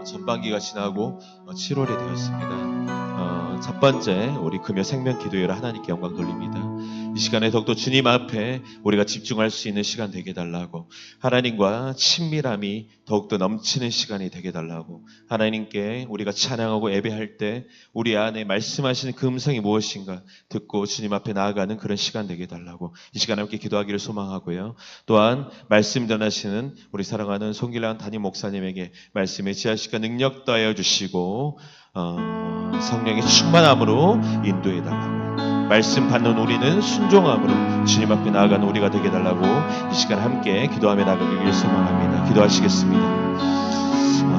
전반기가 지나고 7월이 되었습니다. 첫 번째 우리 금요 생명 기도회로 하나님께 영광 돌립니다. 이 시간에 더욱더 주님 앞에 우리가 집중할 수 있는 시간 되게 달라고, 하나님과 친밀함이 더욱더 넘치는 시간이 되게 달라고, 하나님께 우리가 찬양하고 예배할 때 우리 안에 말씀하시는 그 음성이 무엇인가 듣고 주님 앞에 나아가는 그런 시간 되게 달라고 이 시간에 함께 기도하기를 소망하고요. 또한 말씀 전하시는 우리 사랑하는 송길란 담임 목사님에게 말씀의 지하시가 능력 더하여 주시고 성령의 충만함으로 인도해 달라고, 말씀 받는 우리는 순종함으로 주님 앞에 나아가는 우리가 되게 달라고 이 시간 함께 기도하며 나가기를 소망합니다. 기도하시겠습니다.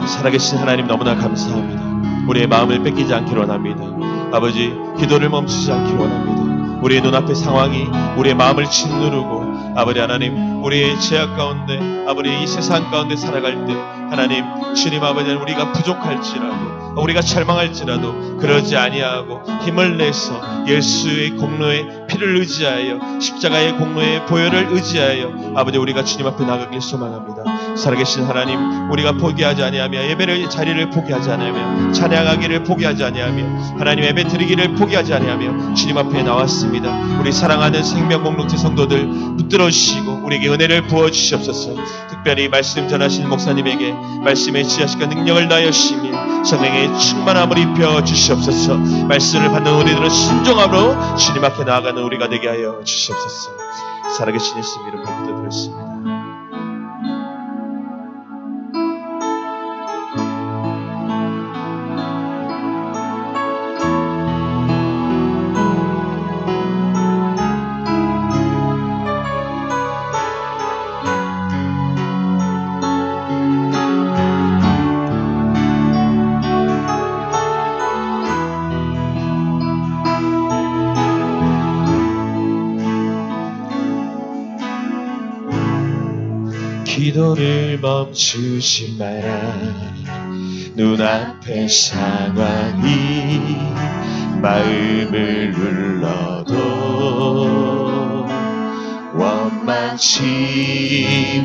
살아계신 하나님 너무나 감사합니다. 우리의 마음을 뺏기지 않기를 원합니다. 아버지, 기도를 멈추지 않기를 원합니다. 우리의 눈앞의 상황이 우리의 마음을 짓누르고, 아버지 하나님, 우리의 죄악 가운데, 아버지 이 세상 가운데 살아갈 때 하나님, 주님 아버지, 우리가 부족할지라도, 우리가 절망할지라도 그러지 아니하고 힘을 내서 예수의 공로에 피를 의지하여, 십자가의 공로의 보혈을 의지하여 아버지 우리가 주님 앞에 나가길 소망합니다. 살아계신 하나님, 우리가 포기하지 아니하며, 예배를 자리를 포기하지 아니하며, 찬양하기를 포기하지 아니하며, 하나님 예배 드리기를 포기하지 아니하며 주님 앞에 나왔습니다. 우리 사랑하는 생명 공동체 성도들 붙들어 주시고 우리에게 은혜를 부어 주시옵소서. 특별히 말씀 전하신 목사님에게 말씀의 지하시가 능력을 다하여 주시며 성령의 충만함을 입혀 주시옵소서. 말씀을 받는 우리들은 순종함으로 주님 앞에 나아가는 우리가 되게 하여 주시옵소서. 살아계신 예수님 이름으로 기도드렸습니다. 기도를 멈추지 마라. 눈앞의 상황이 마음을 눌러도 원망치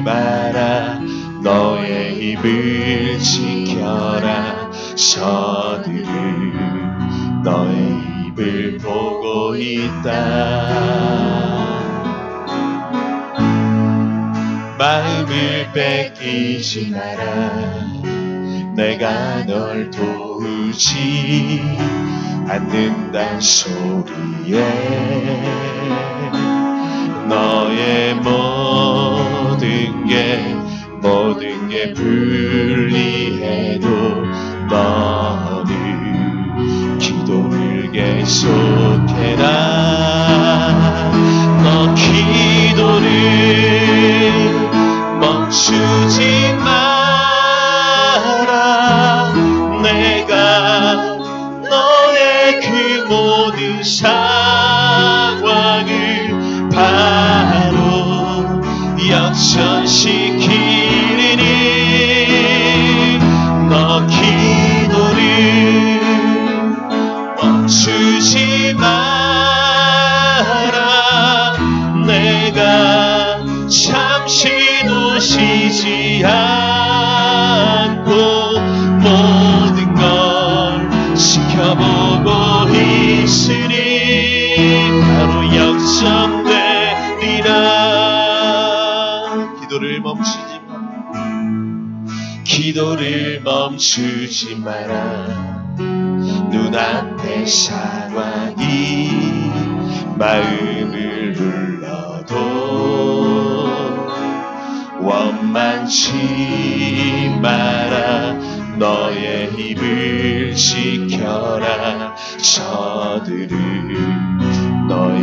마라. 너의 입을 지켜라. 저들은 너의 입을 보고 있다. 마음을 뺏기지 마라. 내가 널 도우지 않는단 소리에 너의 모든 게 불리해도 너는 기도를 계속해라. 너 기도를 멈추지 마라. 내가 너의 그 모든 상황을 바로 역전시키리니 너 기도를 멈추지 마라. 내가 잠시도 쉬지 않고 모든 걸 지켜보고 있으니 바로 역전되리라. 기도를 멈추지 마라. 기도를 멈추지 마라. 눈앞의 상황이 마음을 눌러도 원망치 마라. 너의 입을 지켜라. 저들은 너의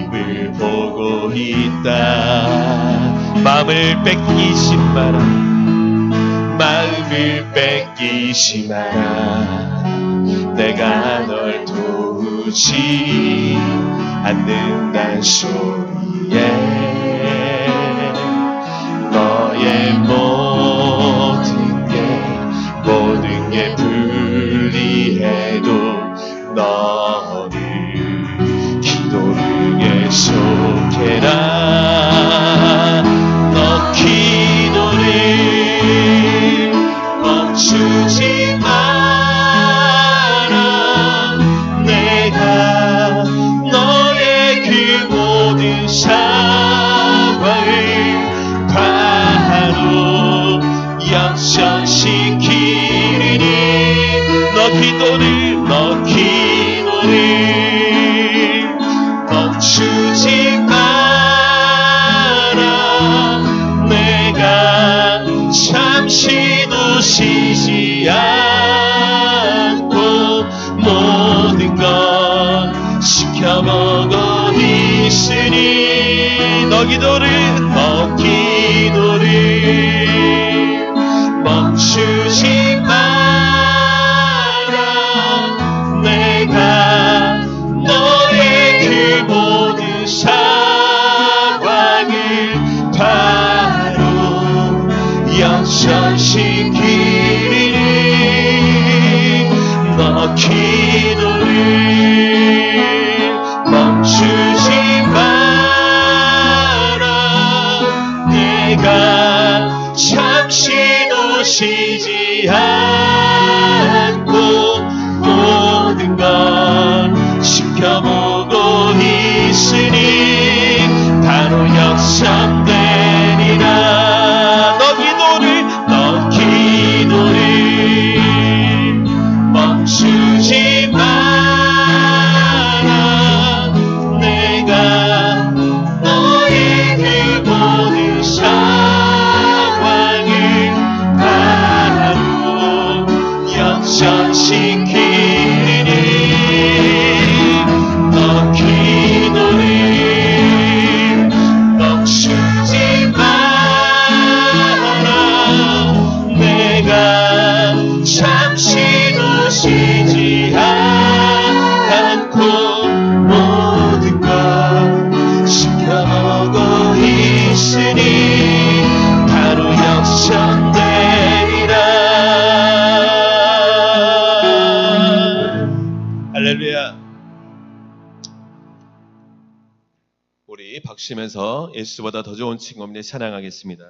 입을 보고 있다. 마음을 뺏기지 마라. 마음을 뺏기지 마라. 내가 널 도우지 않는단 소리에 너의 모든 게 불리해도 너는 기도를 계속해라. 너 기도를 멈추 멈추지 마라. 내가 너의 그 모든 상황을 바로 역전시키리니 너 기도를 멈추지 마라. 내가 잠시도 쉬지 않고 모든 것 지켜보고 있으니 너 기도를 멈추지 마라. 내가 너의 그 모든 상황을 바로 역전시키리니 너 기도를 멈추지 마라. 내가 잠시도 쉬지 않고 모든 걸 지켜보고 있으니 바로 역전되리라. 너 기도를 멈추지 마라. 내가 너의 그 모든 상황을 바로 역전시키리니 너 기도를 멈추지 마라. 내가 잠시도 쉬지 않고 모든 걸 지켜보고 있으니 바로 역전되리라. 할렐루야. 우리 박수면서 예수보다 더 좋은 친구 없네 찬양하겠습니다.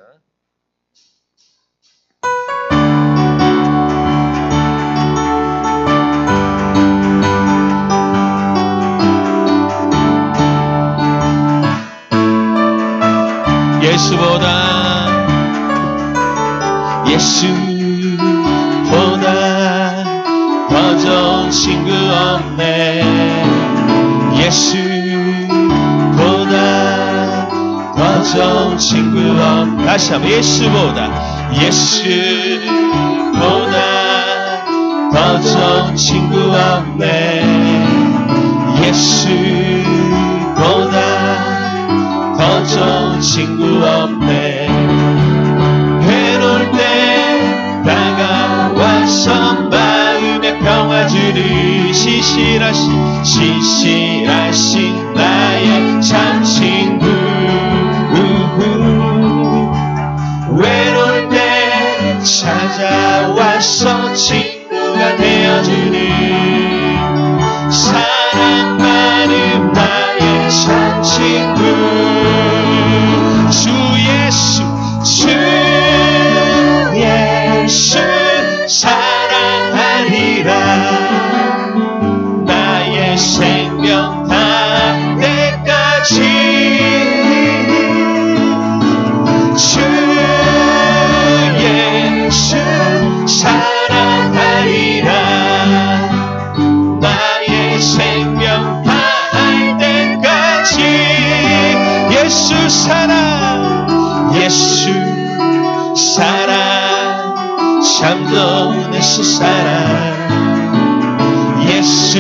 예수보다 더 좋은 친구 없네. 예수보다 더 좋은 친구 없네. 다시 한번 예수보다 더 좋은 친구 없네. 예수보다 더 좋은 친구 없네. 괴로울 때 다가와서 마음의 평화 주는 시실하신 나의 참 친구. 외로울 때 찾아와서 친구가 되어주는 사랑받는 나의 참 친구. 주 예수 사랑하리라. 나의 생명 다 때까지 주 예수 사랑하리라. 나의 생명 다할 때까지 예수 사랑 참 좋은 예수 사랑. 예수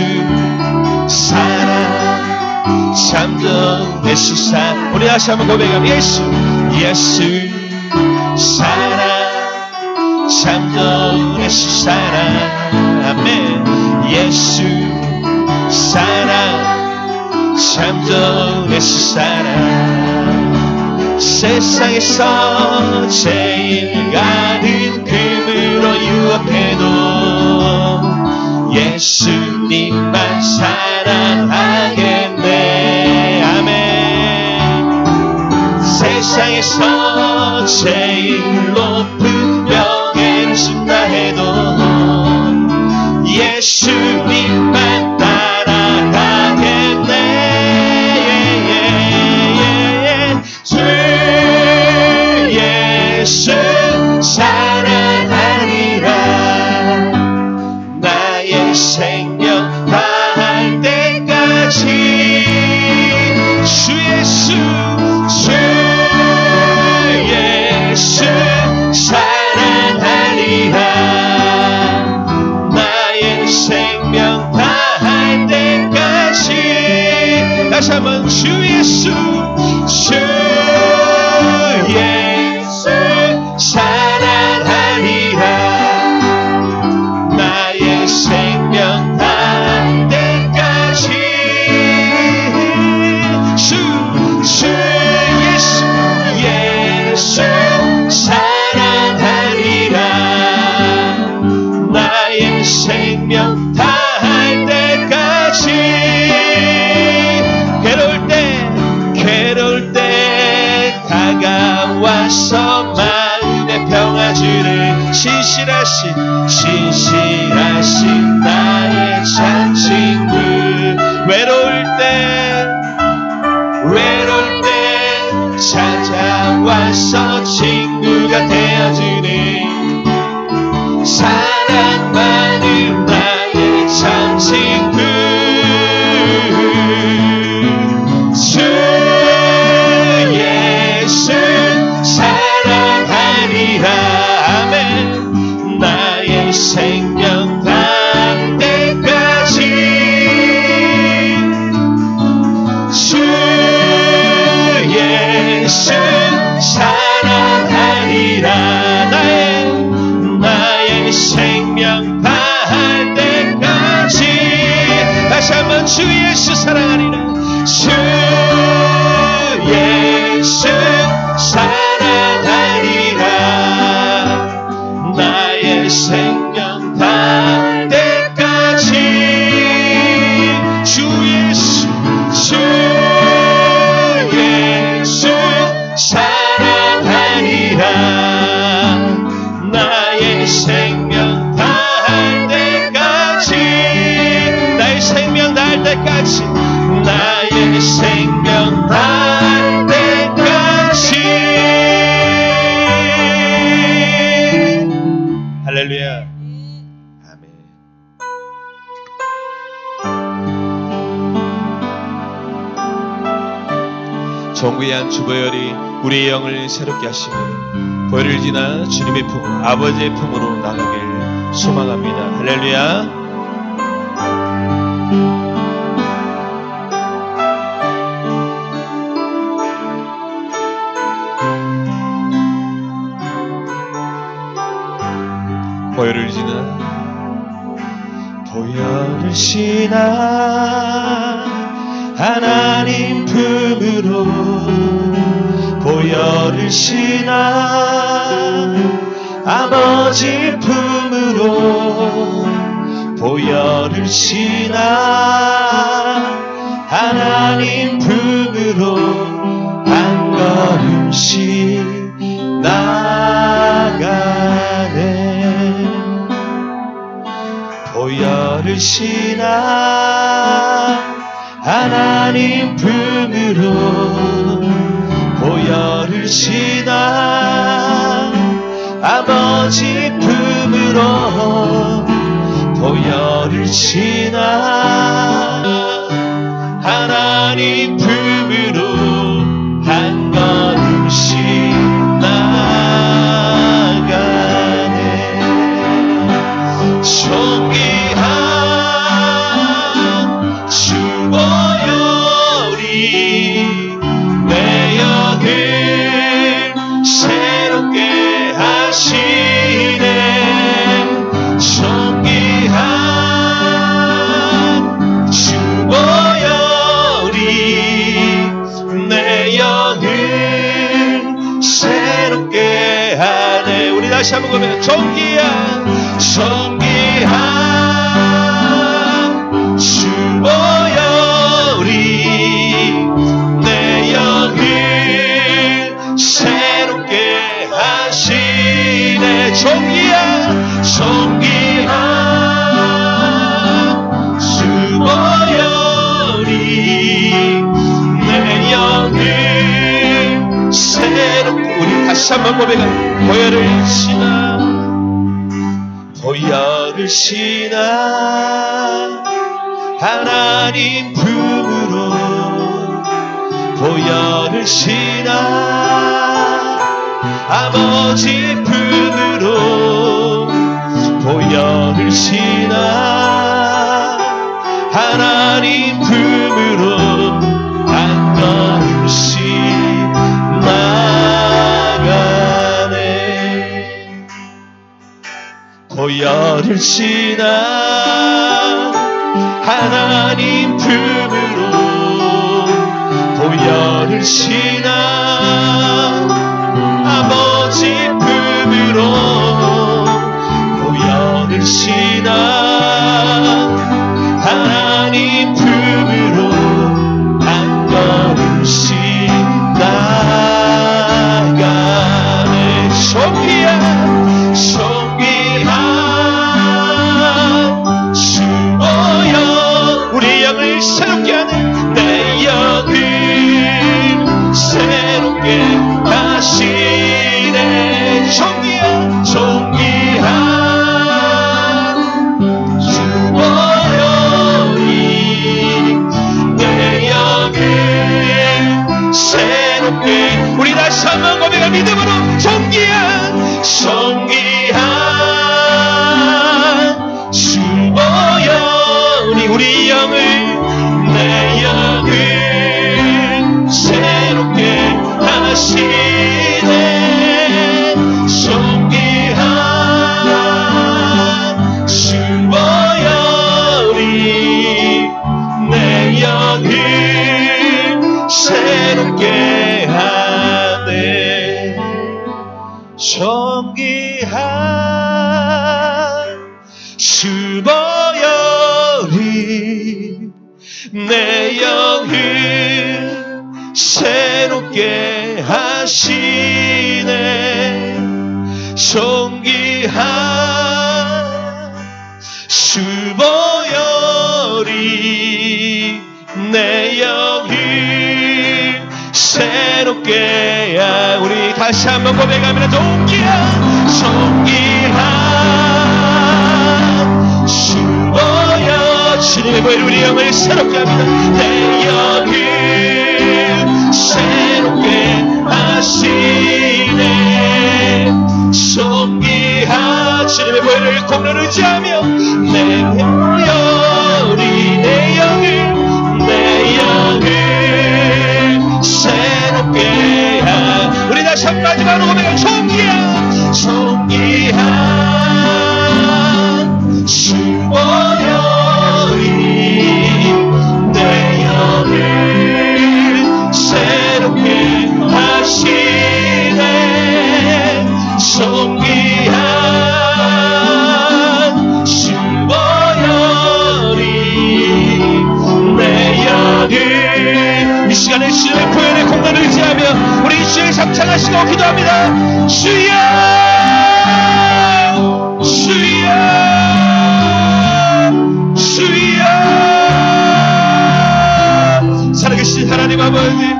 사랑 참 좋은 예수 사랑. 우리 다시 한번 고백하면 예수 사랑 참 좋은 예수 사랑. 아멘. 예수 사랑 참 좋은 예수 사랑. 세상에서 제일 가는 금으로 유혹해도 예수님만 사랑하겠네. 아멘. 세상에서 제일 높은 벽에를 쓴다 해도 예수님만 따라가겠네. 주 예수 사랑하리라. 나의 생명 다할 때까지 주 예수 사랑하리라. 나의 생명 다할 때까지. 다시 한번 주 예수 사랑하리라. 나의 생명 다할 때까지. 주 예수 사랑하리라. 나의 생명 다할 때까지. 괴로울 때 다가와서 마음의 평화주를 신실하신 나의 참 친구. 외로울 때 찾아와서 친구가 되어주네. 사랑받는 나의 참 친구. 주 예수 사랑하리라. 아멘. 나의 생명 다할 때까지 주 예수 사랑하리라. 나의 생명 다할 때까지. 다시 한번 주 예수 사랑하리라. 주 예수 사랑하리라. 나의 생명 다할 때까지. 주 예수 사랑하리라. 나의 생명 다할 때까지. 나의 생명 다할 때까지. 나의 생명 다할 때까지. 할렐루야. 아멘. 정귀한 주보혈이 우리의 영을 새롭게 하시며 보혈을 지나 주님의 품, 아버지의 품으로 나가길 소망합니다. 할렐루야. 보혈을 지나 하나님 품으로. 보혈을 지나 아버지 품으로. 보혈을 지나 하나님 품으로 한 걸음씩 나가네. 보혈을 지나 하나님 품으로. 보혈을 지나 아버지 품으로. 보혈을 지나 하나님 품으로 한 걸음씩 나가네. 존귀한 주보혈이 내 영을 새롭게 하시네. 존귀한 주보혈이 내 영을 새롭게 하네. 우리 다시 한번 보면 존귀한 주보혈이 내 영을 새롭게 하시네. 존귀한 한번 고백합니다. 보혈을 지나 보혈을 지나 하나님 품으로 보혈을 지나 아버지 품으로 보혈을 지나 하나님 품으로 한 걸음씩 나가네. 보혈을 지나 하나님 품으로 보혈을 지나 아버지 품으로 보혈을 지나 하나님 품으로 한 걸음씩 나가네. 존귀한 존귀한 주여 우리 영을 새롭게 하는 내 영을 새롭게 하시네. 존귀한 존귀한 우리 다시 한번 고백할 믿음으로 존귀한 존귀한 주보여 우리 영을 내 영을 새롭게 하시네. 존귀한 주보여 우리 내 영을 새롭게 하네. 존귀한 주보혈이 내 영을 새롭게 하시네. 존귀한 주보혈이 내 영을 새롭게 우리 다시 한번 고백하면 존귀한 존귀한 주보여 주님의 보혈 우리 영을 새롭게 합니다. 내 영을 새롭게 하시네. 존귀한 주님의 보혈을 공로를 의지하며 내 보혈이 내 영을 새롭게 우리 다시 한 마지막으로 고백할 존귀한 존귀한 주보혈이 내 영을 새롭게 하시네. 존귀한 주보혈이 내 영을 이 시간에 주님의 보혈의 공간을 의지하며 우리 주의 삼창하시고 기도합니다. 주여 주여 주여 살아계신 하나님 아버지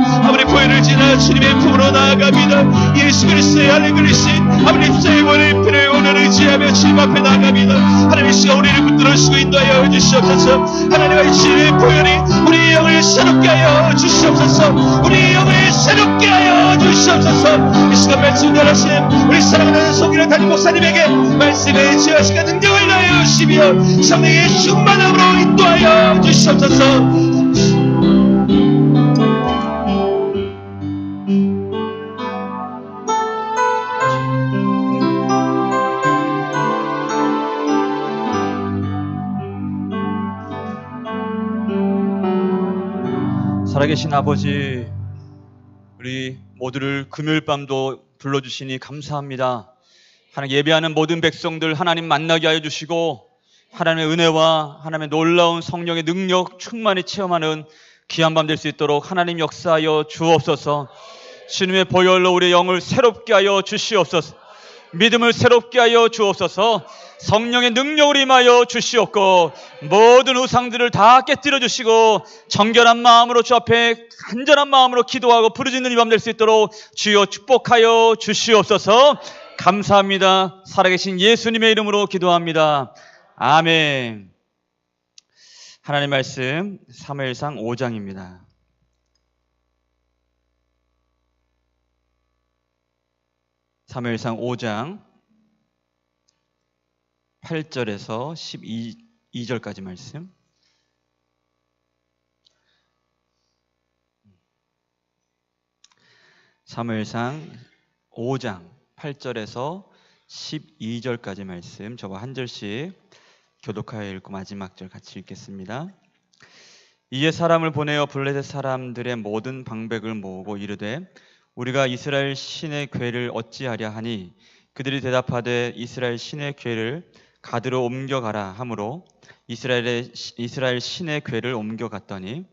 보혈을 지나 주님의 품으로 나아갑니다. 예수 그리스도의 하늘 그리신 아버지 십자가의 보혈의 피를 오늘 의지하며 주님 앞에 나아갑니다. 하나님 이 시간 우리를 붙들어주시고 인도하여 주시옵소서. 하나님의 주님의 보혈이 우리 영을 새롭게 하여 주시옵소서. 우리 영을 새롭게 하여 주시옵소서. 이 시간 말씀 전하시는 우리 사랑하는 송기란 담임 목사님에게 말씀의 지혜와 능력을 나여 주시며 성령의 충만함으로 인도하여 주시옵소서. 살아계신 아버지, 우리 모두를 금요일 밤도 불러주시니 감사합니다. 하나님 예배하는 모든 백성들 하나님 만나게 하여 주시고 하나님의 은혜와 하나님의 놀라운 성령의 능력 충만히 체험하는 귀한 밤 될 수 있도록 하나님 역사하여 주옵소서. 주님의 보혈로 우리의 영을 새롭게 하여 주시옵소서. 믿음을 새롭게 하여 주옵소서. 성령의 능력을 임하여 주시옵고 모든 우상들을 다 깨뜨려 주시고 정결한 마음으로 주 앞에 간절한 마음으로 기도하고 부르짖는 이 밤 될 수 있도록 주여 축복하여 주시옵소서. 감사합니다. 살아계신 예수님의 이름으로 기도합니다. 아멘. 하나님의 말씀 사무엘상 5장입니다. 사무엘상 5장 8절에서 12절까지 말씀. 사무엘상 5장 8절에서 12절까지 말씀, 저와 한 절씩 교독하여 읽고 마지막 절 같이 읽겠습니다. 이에 사람을 보내어 블레셋 사람들의 모든 방백을 모으고 이르되 우리가 이스라엘 신의 궤를 어찌하랴 하니 그들이 대답하되 이스라엘 신의 궤를 가드로 옮겨가라 하므로 이스라엘 신의 궤를 옮겨갔더니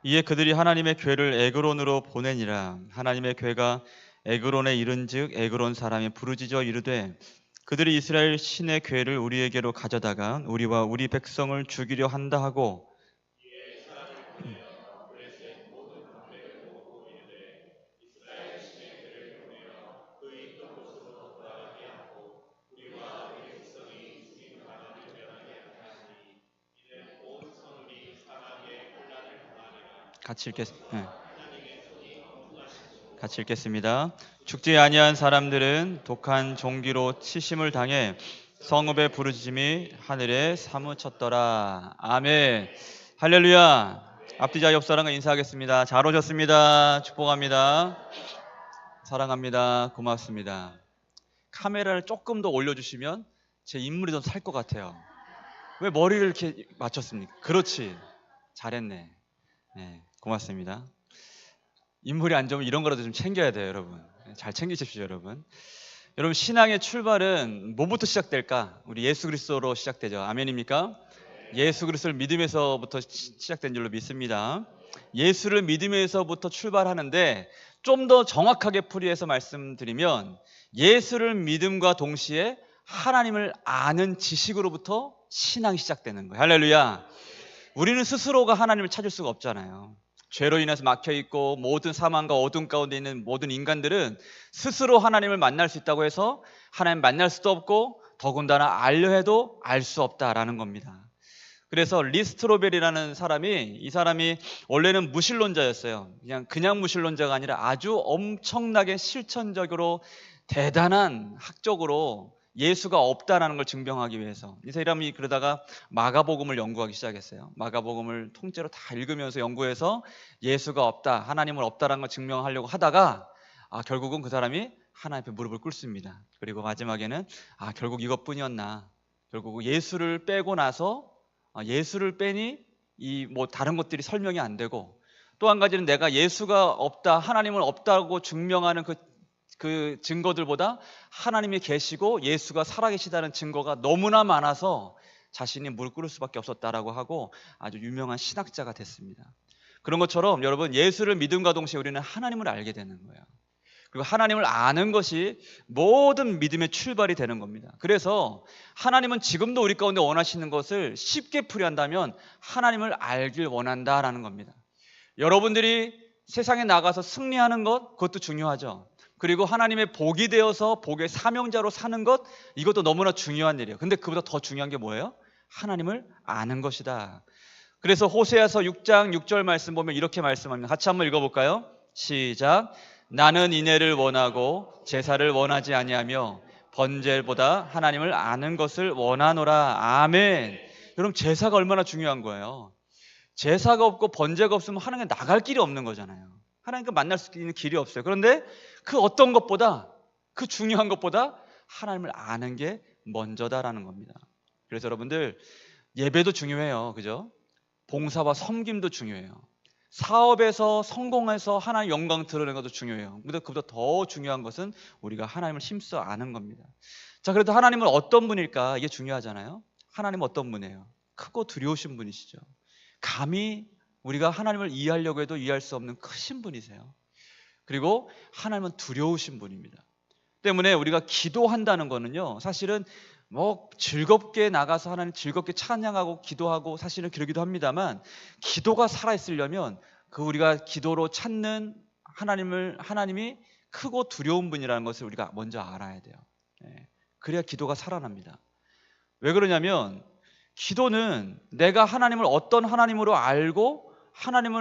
이에 그들이 하나님의 궤를 에그론으로 보내니라. 하나님의 궤가 에그론에 이른즉 에그론 사람이 부르짖어 이르되 그들이 이스라엘 신의 궤를 우리에게로 가져다가 우리와 우리 백성을 죽이려 한다 하고 같이 읽겠습니다. 죽지 아니한 사람들은 독한 종기로 치심을 당해 성읍의 부르짖음이 하늘에 사무쳤더라. 아멘. 할렐루야. 앞뒤자 옆 사람과 인사하겠습니다. 잘 오셨습니다. 축복합니다. 사랑합니다. 고맙습니다. 카메라를 조금 더 올려주시면 제 인물이 더 살 것 같아요. 왜 머리를 이렇게 맞췄습니까? 그렇지. 잘했네. 네, 고맙습니다. 인물이 안 좋으면 이런 거라도 좀 챙겨야 돼요, 여러분. 잘 챙기십시오, 여러분. 여러분, 신앙의 출발은 뭐부터 시작될까? 우리 예수 그리스도로 시작되죠. 아멘입니까? 예수 그리스도를 믿음에서부터 시작된 줄로 믿습니다. 예수를 믿음에서부터 출발하는데 좀 더 정확하게 풀이해서 말씀드리면 예수를 믿음과 동시에 하나님을 아는 지식으로부터 신앙이 시작되는 거예요. 할렐루야. 우리는 스스로가 하나님을 찾을 수가 없잖아요. 죄로 인해서 막혀있고 모든 사망과 어둠 가운데 있는 모든 인간들은 스스로 하나님을 만날 수 있다고 해서 하나님 만날 수도 없고 더군다나 알려 해도 알 수 없다라는 겁니다. 그래서 리스트로벨이라는 사람이, 이 사람이 원래는 무신론자였어요. 그냥 무신론자가 아니라 아주 엄청나게 실천적으로 대단한 학적으로 예수가 없다라는 걸 증명하기 위해서 이 사람이 그러다가 마가복음을 연구하기 시작했어요. 마가복음을 통째로 다 읽으면서 연구해서 예수가 없다, 하나님은 없다라는 걸 증명하려고 하다가 결국은 그 사람이 하나님 앞에 무릎을 꿇습니다. 그리고 마지막에는 결국 이것뿐이었나, 결국 예수를 빼고 나서 예수를 빼니 이 뭐 다른 것들이 설명이 안 되고, 또 한 가지는 내가 예수가 없다, 하나님은 없다고 증명하는 그 증거들보다 하나님이 계시고 예수가 살아계시다는 증거가 너무나 많아서 자신이 무릎 꿇을 수밖에 없었다라고 하고 아주 유명한 신학자가 됐습니다. 그런 것처럼 여러분, 예수를 믿음과 동시에 우리는 하나님을 알게 되는 거예요. 그리고 하나님을 아는 것이 모든 믿음의 출발이 되는 겁니다. 그래서 하나님은 지금도 우리 가운데 원하시는 것을 쉽게 풀이한다면 하나님을 알길 원한다라는 겁니다. 여러분들이 세상에 나가서 승리하는 것, 그것도 중요하죠. 그리고 하나님의 복이 되어서 복의 사명자로 사는 것, 이것도 너무나 중요한 일이에요. 근데 그보다 더 중요한 게 뭐예요? 하나님을 아는 것이다. 그래서 호세아서 6장 6절 말씀 보면 이렇게 말씀합니다. 같이 한번 읽어볼까요? 시작. 나는 인애를 원하고 제사를 원하지 아니하며 번제보다 하나님을 아는 것을 원하노라. 아멘. 여러분, 제사가 얼마나 중요한 거예요. 제사가 없고 번제가 없으면 하나님께 나갈 길이 없는 거잖아요. 하나님과 만날 수 있는 길이 없어요. 그런데 그 어떤 것보다, 그 중요한 것보다 하나님을 아는 게 먼저다라는 겁니다. 그래서 여러분들, 예배도 중요해요. 그죠? 봉사와 섬김도 중요해요. 사업에서 성공해서 하나님 영광 드러내는 것도 중요해요. 근데 그보다 더 중요한 것은 우리가 하나님을 힘써 아는 겁니다. 자, 그래도 하나님은 어떤 분일까? 이게 중요하잖아요. 하나님은 어떤 분이에요? 크고 두려우신 분이시죠. 감히 우리가 하나님을 이해하려고 해도 이해할 수 없는 크신 분이세요. 그리고 하나님은 두려우신 분입니다. 때문에 우리가 기도한다는 거는요, 사실은 뭐 즐겁게 나가서 하나님 즐겁게 찬양하고 기도하고 사실은 그러기도 합니다만, 기도가 살아있으려면 그 우리가 기도로 찾는 하나님이 크고 두려운 분이라는 것을 우리가 먼저 알아야 돼요. 그래야 기도가 살아납니다. 왜 그러냐면 기도는 내가 하나님을 어떤 하나님으로 알고 하나님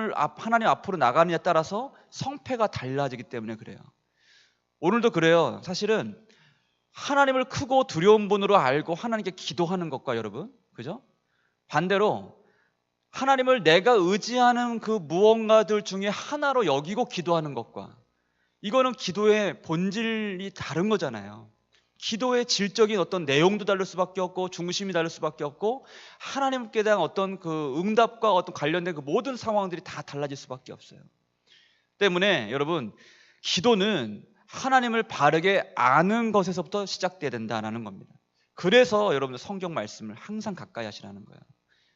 앞으로 나가느냐에 따라서 성패가 달라지기 때문에 그래요. 오늘도 그래요. 사실은 하나님을 크고 두려운 분으로 알고 하나님께 기도하는 것과 여러분, 그죠? 반대로 하나님을 내가 의지하는 그 무언가들 중에 하나로 여기고 기도하는 것과, 이거는 기도의 본질이 다른 거잖아요. 기도의 질적인 어떤 내용도 다를 수밖에 없고 중심이 다를 수밖에 없고 하나님께 대한 어떤 그 응답과 어떤 관련된 그 모든 상황들이 다 달라질 수밖에 없어요. 때문에 여러분, 기도는 하나님을 바르게 아는 것에서부터 시작돼야 된다는 겁니다. 그래서 여러분들 성경 말씀을 항상 가까이 하시라는 거예요.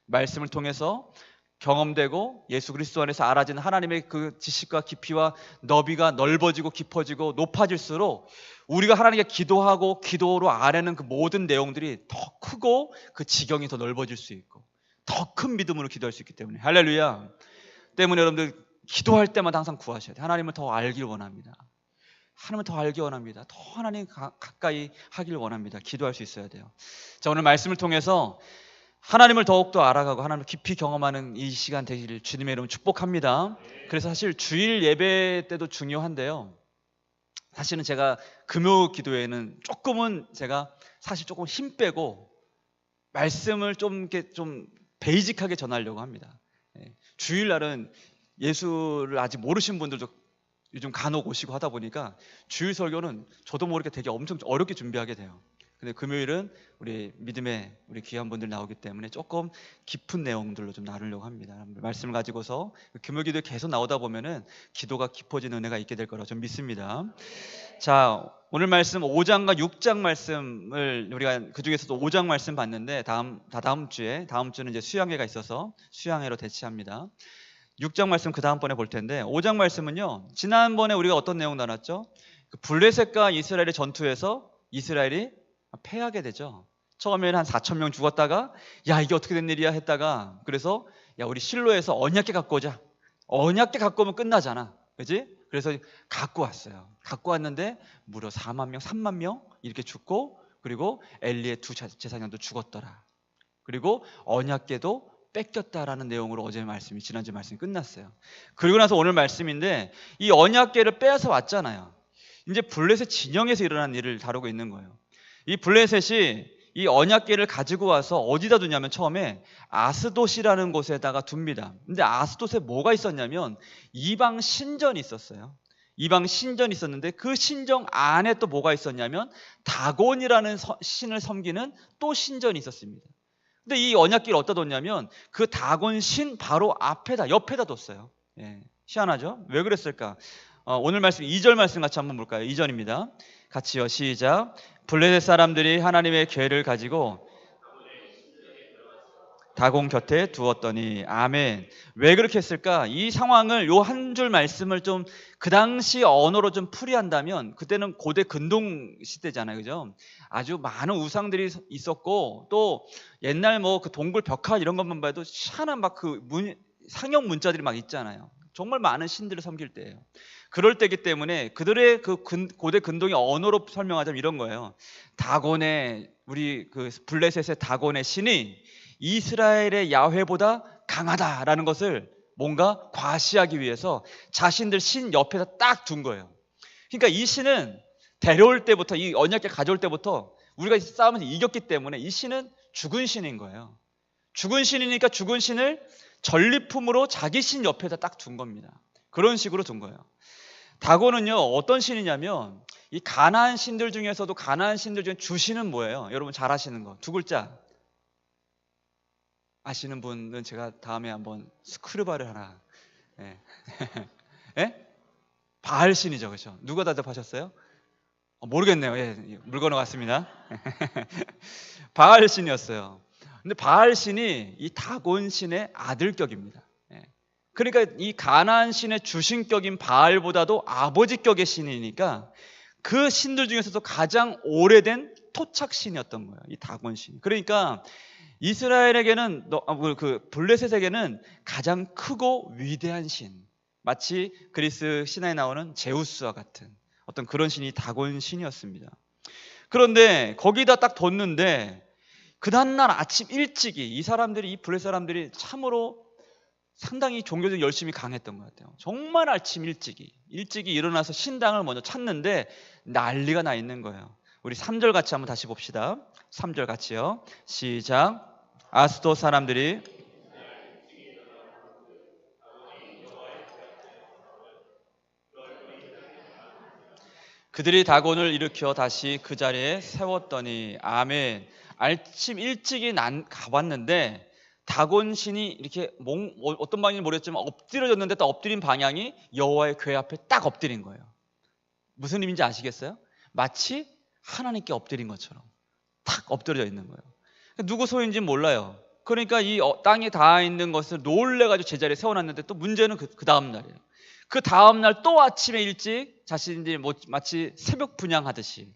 말씀을 통해서 경험되고 예수 그리스도 안에서 알아진 하나님의 그 지식과 깊이와 너비가 넓어지고 깊어지고 높아질수록 우리가 하나님께 기도하고 기도로 아뢰는 그 모든 내용들이 더 크고 그 지경이 더 넓어질 수 있고 더 큰 믿음으로 기도할 수 있기 때문에, 할렐루야. 때문에 여러분들 기도할 때마다 항상 구하셔야 돼요. 하나님을 더 알길 원합니다. 하나님을 더 알기 원합니다. 더 하나님 가까이 하길 원합니다. 기도할 수 있어야 돼요. 자, 오늘 말씀을 통해서 하나님을 더욱더 알아가고 하나님을 깊이 경험하는 이 시간 되기를 주님의 이름으로 축복합니다. 그래서 사실 주일 예배 때도 중요한데요, 사실은 제가 금요 기도회는 조금은 제가 사실 조금 힘 빼고 말씀을 좀 이렇게 좀 베이직하게 전하려고 합니다. 주일날은 예수를 아직 모르신 분들도 요즘 간혹 오시고 하다 보니까 주일 설교는 저도 모르게 되게 엄청 어렵게 준비하게 돼요. 근데 금요일은 우리 믿음의 우리 귀한 분들 나오기 때문에 조금 깊은 내용들로 좀 나누려고 합니다. 말씀을 가지고서 금요 기도에 계속 나오다 보면은 기도가 깊어지는 은혜가 있게 될 거라고 좀 믿습니다. 자, 오늘 말씀 5장과 6장 말씀을 우리가 그 중에서도 5장 말씀 봤는데 다음 주는 이제 수양회가 있어서 수양회로 대치합니다. 6장 말씀 그 다음번에 볼 텐데, 5장 말씀은요, 지난번에 우리가 어떤 내용 나눴죠? 그 블레셋과 이스라엘의 전투에서 이스라엘이 패하게 되죠. 처음에는 한 4,000명 죽었다가 야, 이게 어떻게 된 일이야 했다가, 그래서 야, 우리 실로에서 언약궤 갖고 오자. 언약궤 갖고 오면 끝나잖아, 그렇지? 그래서 갖고 왔어요. 갖고 왔는데 무려 4만 명, 3만 명 이렇게 죽고, 그리고 엘리의 두 제사장도 죽었더라. 그리고 언약궤도 뺏겼다라는 내용으로 지난주 말씀이 끝났어요. 그리고 나서 오늘 말씀인데, 이 언약궤를 빼앗아 왔잖아요. 이제 블레셋 진영에서 일어난 일을 다루고 있는 거예요. 이 블레셋이 이 언약궤를 가지고 와서 어디다 두냐면 처음에 아스돗이라는 곳에다가 둡니다. 근데 아스돗에 뭐가 있었냐면 이방 신전이 있었어요. 이방 신전이 있었는데 그 신전 안에 또 뭐가 있었냐면 다곤이라는 신을 섬기는 또 신전이 있었습니다. 근데 이 언약궤를 어디다 뒀냐면 그 다곤 신 바로 옆에다 뒀어요. 희한하죠? 왜 그랬을까? 오늘 말씀 2절 말씀 같이 한번 볼까요? 2절입니다. 같이요, 시작. 블레셋 사람들이 하나님의 궤를 가지고 다곤 곁에 두었더니, 아멘. 왜 그렇게 했을까? 이 상황을 요 한 줄 말씀을 좀 그 당시 언어로 좀 풀이한다면, 그때는 고대 근동 시대잖아요, 그죠? 아주 많은 우상들이 있었고, 또 옛날 뭐 그 동굴 벽화 이런 것만 봐도 희한한 막 그 상형 문자들이 막 있잖아요. 정말 많은 신들을 섬길 때예요. 그럴 때이기 때문에 그들의 그 고대 근동의 언어로 설명하자면 이런 거예요. 다곤의 우리 그 블레셋의 다곤의 신이 이스라엘의 야훼보다 강하다라는 것을 뭔가 과시하기 위해서 자신들 신 옆에다 딱 둔 거예요. 그러니까 이 신은 데려올 때부터, 이 언약궤 가져올 때부터 우리가 싸움에서 이겼기 때문에 이 신은 죽은 신인 거예요. 죽은 신이니까 죽은 신을 전리품으로 자기 신 옆에다 딱 둔 겁니다. 그런 식으로 둔 거예요. 다곤은요, 어떤 신이냐면 이 가나안 신들 중에서도 가나안 신들 중에 주신은 뭐예요? 여러분 잘 아시는 거 두 글자 아시는 분은 제가 다음에 한번 스크르바를 하나 예? 예? 바알신이죠, 그렇죠? 누가 대답하셨어요? 모르겠네요. 예, 물건어 같습니다. 바알신이었어요. 근데 바알신이 이 다곤신의 아들격입니다. 예. 그러니까 이 가나안 신의 주신격인 바알보다도 아버지격의 신이니까 그 신들 중에서도 가장 오래된 토착신이었던 거예요. 이 다곤신. 그러니까 이스라엘에게는 그 블레셋에게는 가장 크고 위대한 신, 마치 그리스 신화에 나오는 제우스와 같은 어떤 그런 신이 다곤 신이었습니다. 그런데 거기다 딱 뒀는데 그 다음날 아침 일찍이 이 사람들이, 이 블레셋 사람들이 참으로 상당히 종교적 열심이 강했던 것 같아요. 정말 아침 일찍이 일어나서 신당을 먼저 찾는데 난리가 나 있는 거예요. 우리 3절 같이 한번 다시 봅시다. 3절 같이요. 시작. 아스돗 사람들이 그들이 다곤을 일으켜 다시 그 자리에 세웠더니, 아멘. 아침 일찍이 가봤는데 다곤 신이 이렇게 어떤 방향인지 모르겠지만 엎드려졌는데 딱 엎드린 방향이 여호와의 궤 앞에 딱 엎드린 거예요. 무슨 의미인지 아시겠어요? 마치 하나님께 엎드린 것처럼 탁 엎드려져 있는 거예요. 누구 소인지는 몰라요. 그러니까 이 땅에 닿아 있는 것을 놀래가지고 제자리에 세워놨는데, 또 문제는 그 다음 날이에요. 그 다음 날 또 아침에 일찍 자신들이 마치 새벽 분향하듯이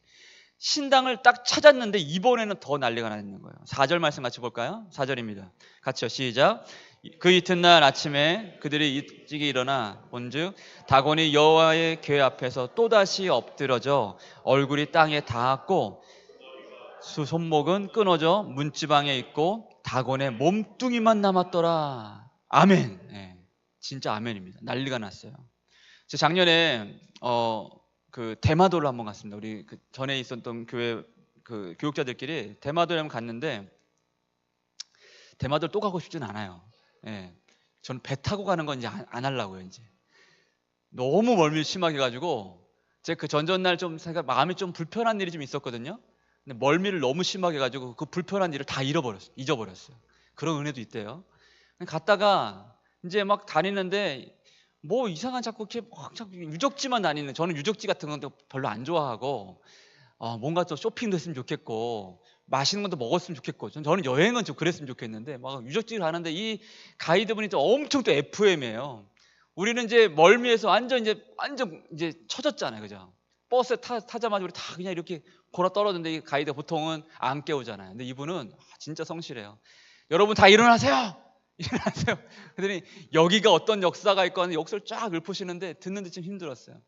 신당을 딱 찾았는데 이번에는 더 난리가 나 있는 거예요. 4절 말씀 같이 볼까요? 4절입니다. 같이요. 시작. 그 이튿날 아침에 그들이 일찍 일어나 본즉 다곤이 여호와의 궤 앞에서 또다시 엎드러져 얼굴이 땅에 닿았고 수 손목은 끊어져 문지방에 있고 다곤의 몸뚱이만 남았더라. 아멘. 네, 진짜 아멘입니다. 난리가 났어요. 제가 작년에 그 대마도를 한번 갔습니다. 우리 그 전에 있었던 교회 그 교육자들끼리 대마도를 한번 갔는데, 대마도를 또 가고 싶진 않아요. 예, 저는 배 타고 가는 건 이제 안 하려고요. 이제 너무 멀미 심하게 가지고 제가 그 전전날 좀 마음이 좀 불편한 일이 좀 있었거든요. 근데 멀미를 너무 심하게 가지고 그 불편한 일을 다 잊어버렸어요. 그런 은혜도 있대요. 갔다가 이제 막 다니는데 뭐 이상한 자꾸 유적지만 다니는, 저는 유적지 같은 건 별로 안 좋아하고 뭔가 좀 쇼핑도 했으면 좋겠고 맛있는 것도 먹었으면 좋겠고, 저는 여행은 좀 그랬으면 좋겠는데 막 유적지를 가는데 이 가이드분이 또 엄청 또 FM이에요. 우리는 이제 멀미에서 완전 이제 처졌잖아요, 그죠? 버스에 타자마자 우리 다 그냥 이렇게 골아 떨어졌는데 이 가이드 보통은 안 깨우잖아요. 근데 이분은 진짜 성실해요. 여러분 다 일어나세요. 일어나세요. 그랬더니 여기가 어떤 역사가 있고 하는 역사를 쫙 읊으시는데 듣는데 좀 힘들었어요.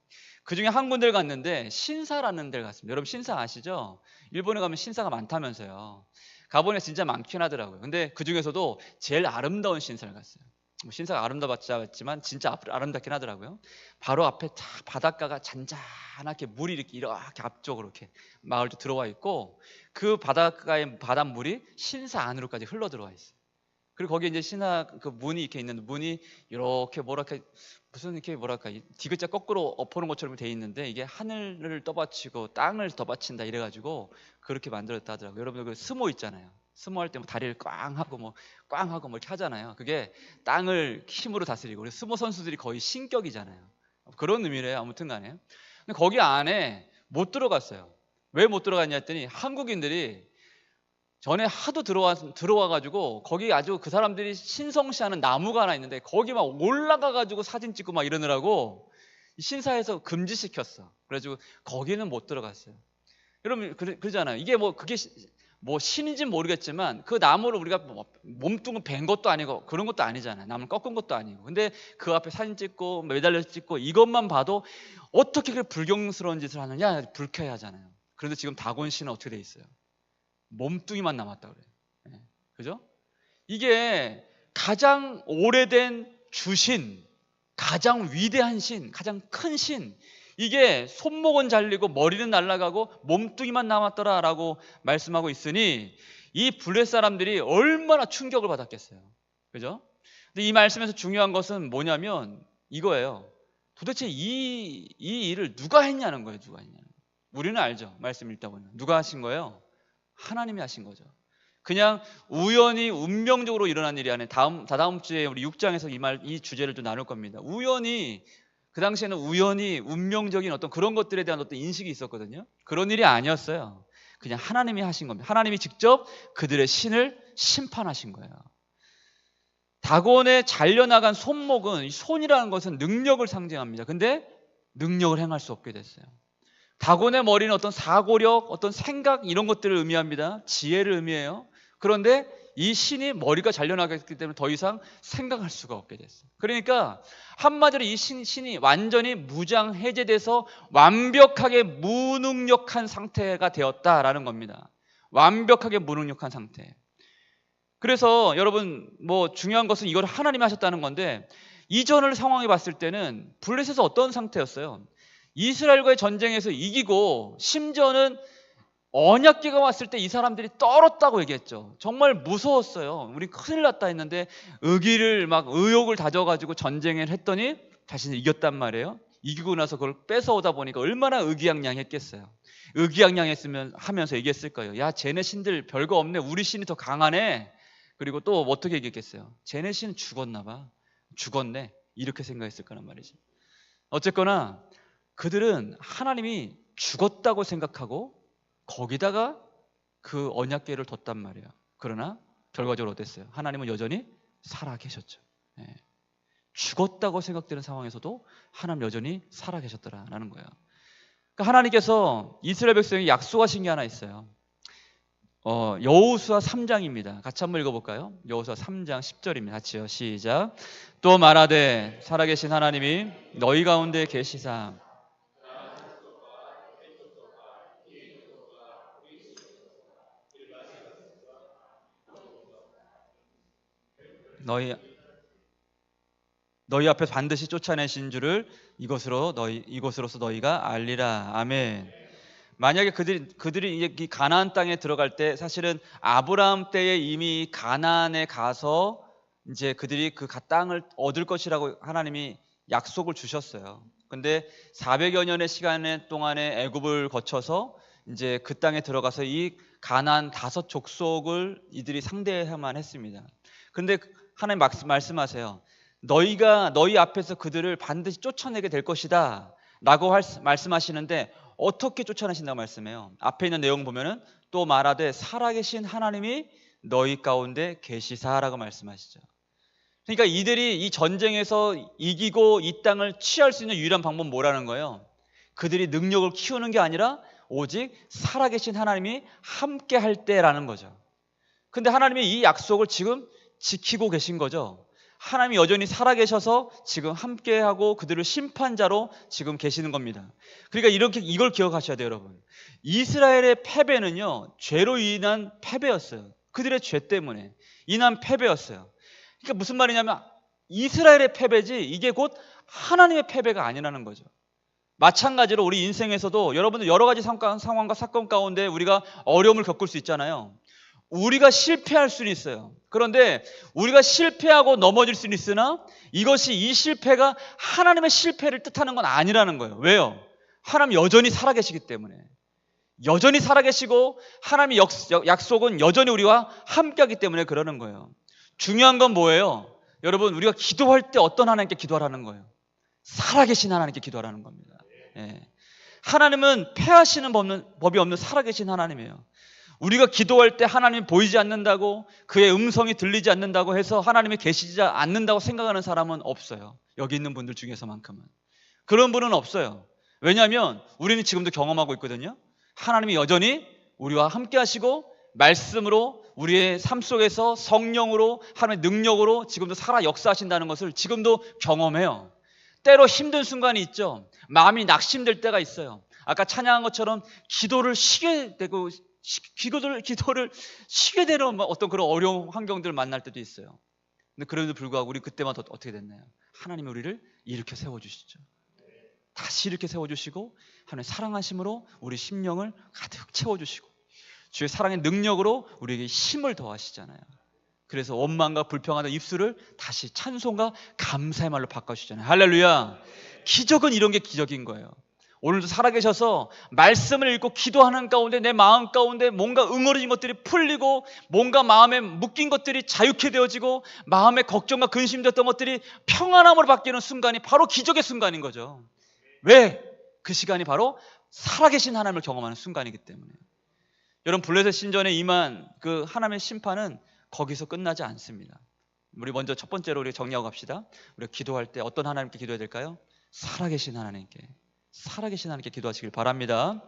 그 중에 한 군데를 갔는데 신사라는 데를 갔습니다. 여러분 신사 아시죠? 일본에 가면 신사가 많다면서요. 가보니까 진짜 많긴 하더라고요. 근데 그 중에서도 제일 아름다운 신사를 갔어요. 신사가 아름답지만 진짜 아름답긴 하더라고요. 바로 앞에 딱 바닷가가 잔잔하게 물이 이렇게 앞쪽으로 이렇게 마을도 들어와 있고, 그 바닷가의 바닷물이 신사 안으로까지 흘러 들어와 있어요. 그리고 거기에 이제 신사 그 문이 이렇게 있는데, 문이 이렇게 무슨 이렇게 디귿자 거꾸로 엎어놓은 것처럼 돼 있는데, 이게 하늘을 떠받치고 땅을 떠받친다 이래가지고 그렇게 만들었다 하더라고요. 여러분 그 스모 있잖아요. 스모 할 때 뭐 다리를 꽝 하고 뭐 이렇게 하잖아요. 그게 땅을 힘으로 다스리고, 우리 스모 선수들이 거의 신격이잖아요. 그런 의미래요. 아무튼간에. 근데 거기 안에 못 들어갔어요. 왜 못 들어갔냐 했더니 한국인들이 전에 하도 들어와가지고 거기 아주 그 사람들이 신성시하는 나무가 하나 있는데 거기 막 올라가가지고 사진 찍고 막 이러느라고 신사에서 금지시켰어. 그래가지고 거기는 못 들어갔어요. 여러분 그러잖아요. 이게 그게 신인지는 모르겠지만 그 나무를 우리가 몸뚱을 벤 것도 아니고 그런 것도 아니잖아요. 나무를 꺾은 것도 아니고. 근데 그 앞에 사진 찍고 매달려서 찍고 이것만 봐도 어떻게 그렇게 불경스러운 짓을 하느냐, 불쾌하잖아요. 그런데 지금 다곤씨는 어떻게 돼 있어요? 몸뚱이만 남았다 그래요. 네. 그죠? 이게 가장 오래된 주신, 가장 위대한 신, 가장 큰 신, 이게 손목은 잘리고 머리는 날아가고 몸뚱이만 남았더라라고 말씀하고 있으니 이 블레셋 사람들이 얼마나 충격을 받았겠어요. 그죠? 근데 이 말씀에서 중요한 것은 뭐냐면 이거예요. 도대체 이 일을 누가 했냐는 거예요. 누가 했냐는 거예요. 우리는 알죠. 말씀 읽다 보면 누가 하신 거예요? 하나님이 하신 거죠. 그냥 우연히 운명적으로 일어난 일이 아니에요. 다다음 주에 우리 6장에서 이 주제를 좀 나눌 겁니다. 우연히, 그 당시에는 우연히 운명적인 어떤 그런 것들에 대한 어떤 인식이 있었거든요. 그런 일이 아니었어요. 그냥 하나님이 하신 겁니다. 하나님이 직접 그들의 신을 심판하신 거예요. 다곤에 잘려나간 손목은, 이 손이라는 것은 능력을 상징합니다. 근데 능력을 행할 수 없게 됐어요. 다곤의 머리는 어떤 사고력, 어떤 생각, 이런 것들을 의미합니다. 지혜를 의미해요. 그런데 이 신이 머리가 잘려나갔기 때문에 더 이상 생각할 수가 없게 됐어요. 그러니까 한마디로 이 신이 완전히 무장 해제돼서 완벽하게 무능력한 상태가 되었다라는 겁니다. 완벽하게 무능력한 상태. 그래서 여러분, 뭐 중요한 것은 이걸 하나님이 하셨다는 건데, 이전을 상황에 봤을 때는 블레셋은 어떤 상태였어요? 이스라엘과의 전쟁에서 이기고, 심지어는 언약궤가 왔을 때 이 사람들이 떨었다고 얘기했죠. 정말 무서웠어요. 우리 큰일 났다 했는데 의욕을 다져가지고 전쟁을 했더니 자신이 이겼단 말이에요. 이기고 나서 그걸 뺏어오다 보니까 얼마나 의기양양했겠어요. 의기양양했으면 하면서 얘기했을 거예요. 야, 쟤네 신들 별거 없네. 우리 신이 더 강하네. 그리고 또 어떻게 얘기했겠어요? 쟤네 신은 죽었나 봐. 죽었네. 이렇게 생각했을 거란 말이죠. 어쨌거나 그들은 하나님이 죽었다고 생각하고 거기다가 그 언약궤를 뒀단 말이에요. 그러나 결과적으로 어땠어요? 하나님은 여전히 살아계셨죠. 죽었다고 생각되는 상황에서도 하나님 여전히 살아계셨더라라는 거예요. 그러니까 하나님께서 이스라엘 백성에게 약속하신 게 하나 있어요. 여호수아 3장입니다. 같이 한번 읽어볼까요? 여호수아 3장 10절입니다. 같이요. 시작. 또 말하되 살아계신 하나님이 너희 가운데 계시사 너희 앞에 반드시 쫓아내신 줄을 이것으로서 너희가 알리라. 아멘. 만약에 그들이 이제 이 가나안 땅에 들어갈 때, 사실은 아브라함 때에 이미 가나안에 가서 이제 그들이 그 땅을 얻을 것이라고 하나님이 약속을 주셨어요. 근데 400여 년의 시간 동안에 애굽을 거쳐서 이제 그 땅에 들어가서 이 가나안 5 족속을 이들이 상대해야만 했습니다. 근데 하나님 말씀하세요. 너희가 너희 앞에서 그들을 반드시 쫓아내게 될 것이다 라고 말씀하시는데, 어떻게 쫓아내신다고 말씀해요? 앞에 있는 내용 보면은 또 말하되 살아계신 하나님이 너희 가운데 계시사라고 말씀하시죠. 그러니까 이들이 이 전쟁에서 이기고 이 땅을 취할 수 있는 유일한 방법은 뭐라는 거예요? 그들이 능력을 키우는 게 아니라 오직 살아계신 하나님이 함께 할 때라는 거죠. 근데 하나님이 이 약속을 지금 지키고 계신 거죠. 하나님이 여전히 살아계셔서 지금 함께하고 그들을 심판자로 지금 계시는 겁니다. 그러니까 이걸 기억하셔야 돼요, 여러분. 이스라엘의 패배는요, 죄로 인한 패배였어요. 그들의 죄 때문에 인한 패배였어요. 그러니까 무슨 말이냐면 이스라엘의 패배지 이게 곧 하나님의 패배가 아니라는 거죠. 마찬가지로 우리 인생에서도 여러분들 여러 가지 상황과 사건 가운데 우리가 어려움을 겪을 수 있잖아요. 우리가 실패할 수는 있어요. 그런데 우리가 실패하고 넘어질 수는 있으나 이것이 이 실패가 하나님의 실패를 뜻하는 건 아니라는 거예요. 왜요? 하나님 여전히 살아계시기 때문에. 여전히 살아계시고 하나님의 약속은 여전히 우리와 함께하기 때문에 그러는 거예요. 중요한 건 뭐예요? 여러분, 우리가 기도할 때 어떤 하나님께 기도하라는 거예요? 살아계신 하나님께 기도하라는 겁니다. 하나님은 패하시는 법이 없는 살아계신 하나님이에요. 우리가 기도할 때 하나님이 보이지 않는다고, 그의 음성이 들리지 않는다고 해서 하나님이 계시지 않는다고 생각하는 사람은 없어요. 여기 있는 분들 중에서만큼은. 그런 분은 없어요. 왜냐하면 우리는 지금도 경험하고 있거든요. 하나님이 여전히 우리와 함께 하시고 말씀으로 우리의 삶 속에서 성령으로 하나님의 능력으로 지금도 살아 역사하신다는 것을 지금도 경험해요. 때로 힘든 순간이 있죠. 마음이 낙심될 때가 있어요. 아까 찬양한 것처럼 기도를 쉬게 되고 기도를 쉬게 되는 어떤 그런 어려운 환경들을 만날 때도 있어요. 근데 그래도 불구하고 우리 그때만 어떻게 됐나요? 하나님이 우리를 일으켜 세워주시죠. 다시 이렇게 세워주시고 하나님의 사랑하심으로 우리 심령을 가득 채워주시고 주의 사랑의 능력으로 우리에게 힘을 더하시잖아요. 그래서 원망과 불평하는 입술을 다시 찬송과 감사의 말로 바꿔주시잖아요. 할렐루야. 기적은 이런 게 기적인 거예요. 오늘도 살아계셔서 말씀을 읽고 기도하는 가운데 내 마음 가운데 뭔가 응어리진 것들이 풀리고 뭔가 마음에 묶인 것들이 자유케 되어지고 마음의 걱정과 근심됐던 것들이 평안함으로 바뀌는 순간이 바로 기적의 순간인 거죠. 왜? 그 시간이 바로 살아계신 하나님을 경험하는 순간이기 때문에. 여러분, 블레셋 신전에 임한 그 하나님의 심판은 거기서 끝나지 않습니다. 우리 먼저 첫 번째로 우리 정리하고 갑시다. 우리가 기도할 때 어떤 하나님께 기도해야 될까요? 살아계신 하나님께 기도하시길 바랍니다.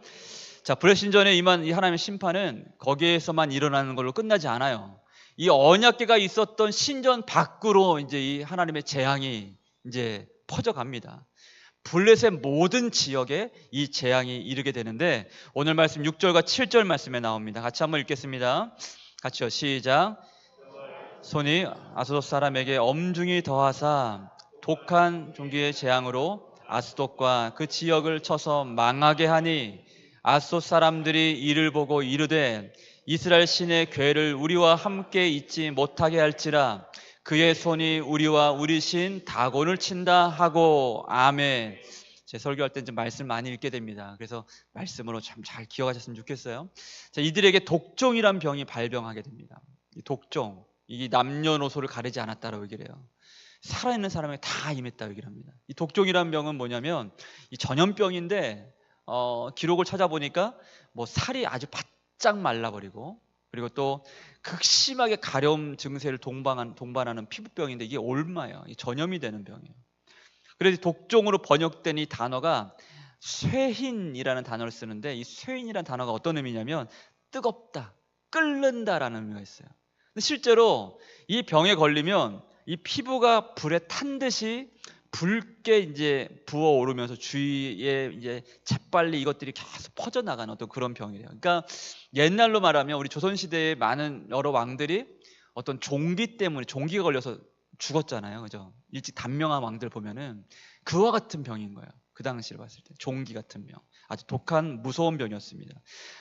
자, 블레셋 신전에 임한 이 하나님의 심판은 거기에서만 일어나는 걸로 끝나지 않아요. 이 언약궤가 있었던 신전 밖으로 이제 이 하나님의 재앙이 이제 퍼져갑니다. 블레셋 모든 지역에 이 재앙이 이르게 되는데 오늘 말씀 6절과 7절 말씀에 나옵니다. 같이 한번 읽겠습니다. 같이요. 시작. 손이 아스돗 사람에게 엄중히 더하사 독한 종기의 재앙으로 아스돗과 그 지역을 쳐서 망하게 하니 아스돗 사람들이 이를 보고 이르되 이스라엘 신의 궤를 우리와 함께 있지 못하게 할지라 그의 손이 우리와 우리 신 다곤을 친다 하고. 아멘. 제 설교할 때 좀 말씀 많이 읽게 됩니다. 그래서 말씀으로 참 잘 기억하셨으면 좋겠어요. 자, 이들에게 독종이란 병이 발병하게 됩니다. 이 독종, 이 남녀노소를 가리지 않았다라고 얘기를 해요. 살아있는 사람에게 다 임했다고 얘기를 합니다. 이 독종이란 병은 뭐냐면 이 전염병인데 기록을 찾아보니까 뭐 살이 아주 바짝 말라버리고 그리고 또 극심하게 가려움 증세를 동반하는 피부병인데 이게 옮아요. 이 전염이 되는 병이에요. 그래서 독종으로 번역된 이 단어가 쇠흰이라는 단어를 쓰는데 이 쇠흰이라는 단어가 어떤 의미냐면 뜨겁다, 끓는다라는 의미가 있어요. 근데 실제로 이 병에 걸리면 이 피부가 불에 탄 듯이 붉게 이제 부어오르면서 주위에 이제 재빨리 이것들이 계속 퍼져나가는 어떤 그런 병이에요. 그러니까 옛날로 말하면 우리 조선시대에 많은 여러 왕들이 어떤 종기 때문에 종기가 걸려서 죽었잖아요. 그죠? 일찍 단명한 왕들 보면은 그와 같은 병인 거예요. 그 당시를 봤을 때 종기 같은 병, 아주 독한 무서운 병이었습니다.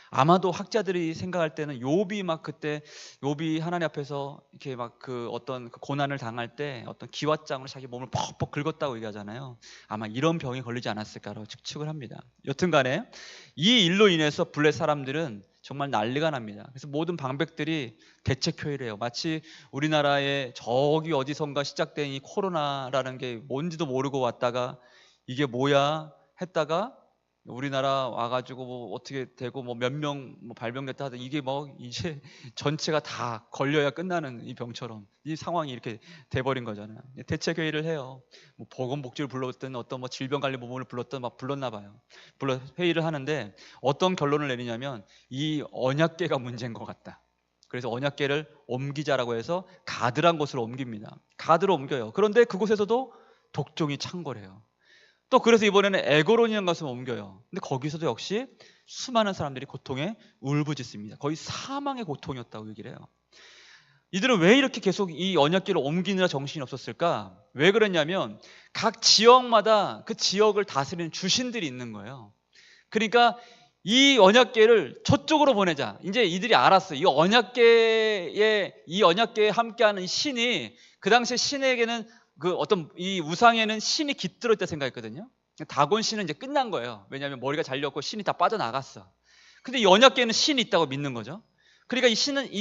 아마도 학자들이 생각할 때는 욥이 막 그때 욥이 하나님 앞에서 이렇게 막 그 어떤 그 고난을 당할 때 어떤 기왓장으로 자기 몸을 퍽퍽 긁었다고 얘기하잖아요. 아마 이런 병이 걸리지 않았을까라고 측측을 합니다. 여튼간에 이 일로 인해서 블레셋 사람들은 정말 난리가 납니다. 그래서 모든 방백들이 대책회의를 해요. 마치 우리나라에 저기 어디선가 시작된 이 코로나라는 게 뭔지도 모르고 왔다가 이게 뭐야 했다가 우리나라 와가지고 뭐 어떻게 되고 뭐 몇 명 뭐 발병됐다 하든 이게 뭐 이제 전체가 다 걸려야 끝나는 이 병처럼 이 상황이 이렇게 돼버린 거잖아요. 대책회의를 해요. 뭐 보건복지를 불렀든 어떤 뭐 질병관리부문을 불렀든 막 불렀나 봐요. 불러 회의를 하는데 어떤 결론을 내리냐면 이 언약궤가 문제인 것 같다. 그래서 언약궤를 옮기자라고 해서 가드란 곳으로 옮깁니다. 가드로 옮겨요. 그런데 그곳에서도 독종이 창궐해요. 또 그래서 이번에는 에고론이라는 것을 옮겨요. 근데 거기서도 역시 수많은 사람들이 고통에 울부짖습니다. 거의 사망의 고통이었다고 얘기를 해요. 이들은 왜 이렇게 계속 이 언약궤를 옮기느라 정신이 없었을까? 왜 그랬냐면 각 지역마다 그 지역을 다스리는 주신들이 있는 거예요. 그러니까 이 언약궤를 저쪽으로 보내자. 이제 이들이 알았어요. 이 언약궤에 함께하는 신이 그 당시에 신에게는 그 어떤 이 우상에는 신이 깃들어 있다 생각했거든요. 다곤 신은 이제 끝난 거예요. 왜냐하면 머리가 잘렸고 신이 다 빠져나갔어. 근데 이 언약궤는 신이 있다고 믿는 거죠. 그러니까 이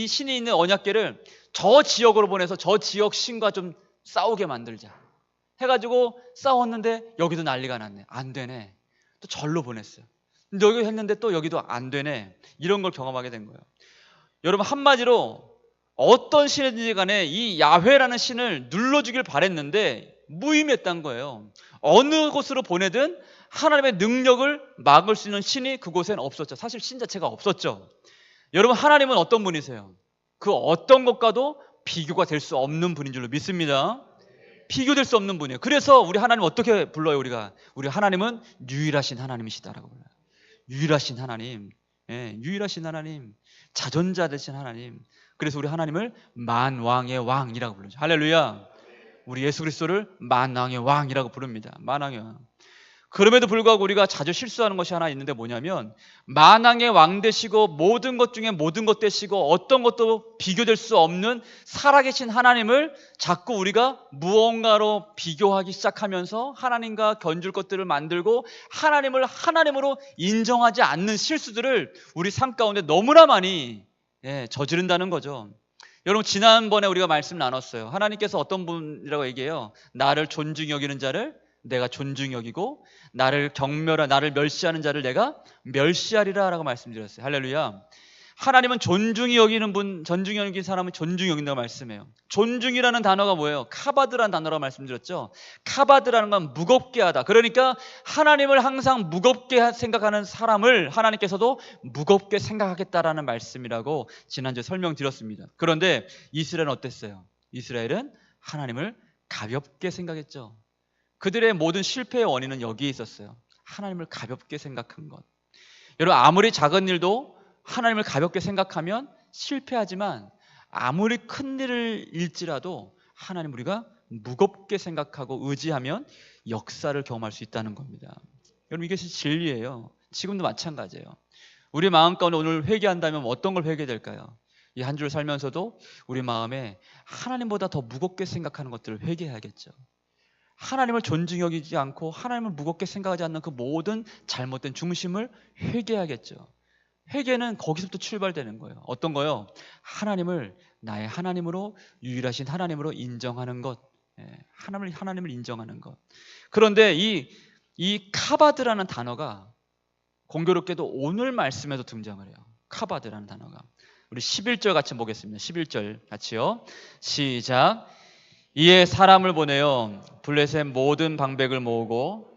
신이 있는 언약궤를 저 지역으로 보내서 저 지역 신과 좀 싸우게 만들자 해가지고 싸웠는데 여기도 난리가 났네. 안 되네. 또 절로 보냈어요. 근데 여기 했는데 또 여기도 안 되네. 이런 걸 경험하게 된 거예요. 여러분, 한마디로 어떤 신이든지 간에 이 야훼라는 신을 눌러주길 바랬는데 무의미했던 거예요. 어느 곳으로 보내든 하나님의 능력을 막을 수 있는 신이 그곳엔 없었죠. 사실 신 자체가 없었죠. 여러분, 하나님은 어떤 분이세요? 그 어떤 것과도 비교가 될 수 없는 분인 줄로 믿습니다. 비교될 수 없는 분이에요. 그래서 우리 하나님 어떻게 불러요? 우리 하나님은 유일하신 하나님이시다라고 불러요. 유일하신 하나님, 유일하신 하나님, 자존자 되신 하나님. 그래서 우리 하나님을 만왕의 왕이라고 부르죠. 할렐루야. 우리 예수 그리스도를 만왕의 왕이라고 부릅니다. 만왕의 왕. 그럼에도 불구하고 우리가 자주 실수하는 것이 하나 있는데 뭐냐면 만왕의 왕 되시고 모든 것 중에 모든 것 되시고 어떤 것도 비교될 수 없는 살아계신 하나님을 자꾸 우리가 무언가로 비교하기 시작하면서 하나님과 견줄 것들을 만들고 하나님을 하나님으로 인정하지 않는 실수들을 우리 삶 가운데 너무나 많이 저지른다는 거죠. 여러분, 지난번에 우리가 말씀 나눴어요. 하나님께서 어떤 분이라고 얘기해요? 나를 존중히 여기는 자를 내가 존중히 여기고 나를 멸시하는 자를 내가 멸시하리라 라고 말씀드렸어요. 할렐루야. 하나님은 존중히 여기는 분, 존중히 여기는 사람은 존중히 여긴다고 말씀해요. 존중이라는 단어가 뭐예요? 카바드라는 단어라고 말씀드렸죠. 카바드라는 건 무겁게 하다. 그러니까 하나님을 항상 무겁게 생각하는 사람을 하나님께서도 무겁게 생각하겠다라는 말씀이라고 지난주에 설명드렸습니다. 그런데 이스라엘은 어땠어요? 이스라엘은 하나님을 가볍게 생각했죠. 그들의 모든 실패의 원인은 여기에 있었어요. 하나님을 가볍게 생각한 것. 여러분, 아무리 작은 일도 하나님을 가볍게 생각하면 실패하지만 아무리 큰 일을 잃지라도 하나님 우리가 무겁게 생각하고 의지하면 역사를 경험할 수 있다는 겁니다. 여러분, 이것이 진리예요. 지금도 마찬가지예요. 우리 마음 가운데 오늘 회개한다면 어떤 걸 회개될까요? 이 한 줄 살면서도 우리 마음에 하나님보다 더 무겁게 생각하는 것들을 회개해야겠죠. 하나님을 존중히 여기지 않고 하나님을 무겁게 생각하지 않는 그 모든 잘못된 중심을 회개해야겠죠. 회개는 거기서부터 출발되는 거예요. 어떤 거요? 하나님을 나의 하나님으로, 유일하신 하나님으로 인정하는 것. 하나님을 인정하는 것. 그런데 이 카바드라는 단어가 공교롭게도 오늘 말씀에도 등장을 해요. 카바드라는 단어가. 우리 11절 같이 보겠습니다. 11절 같이요. 시작. 이에 사람을 보내어 블레셋 모든 방백을 모으고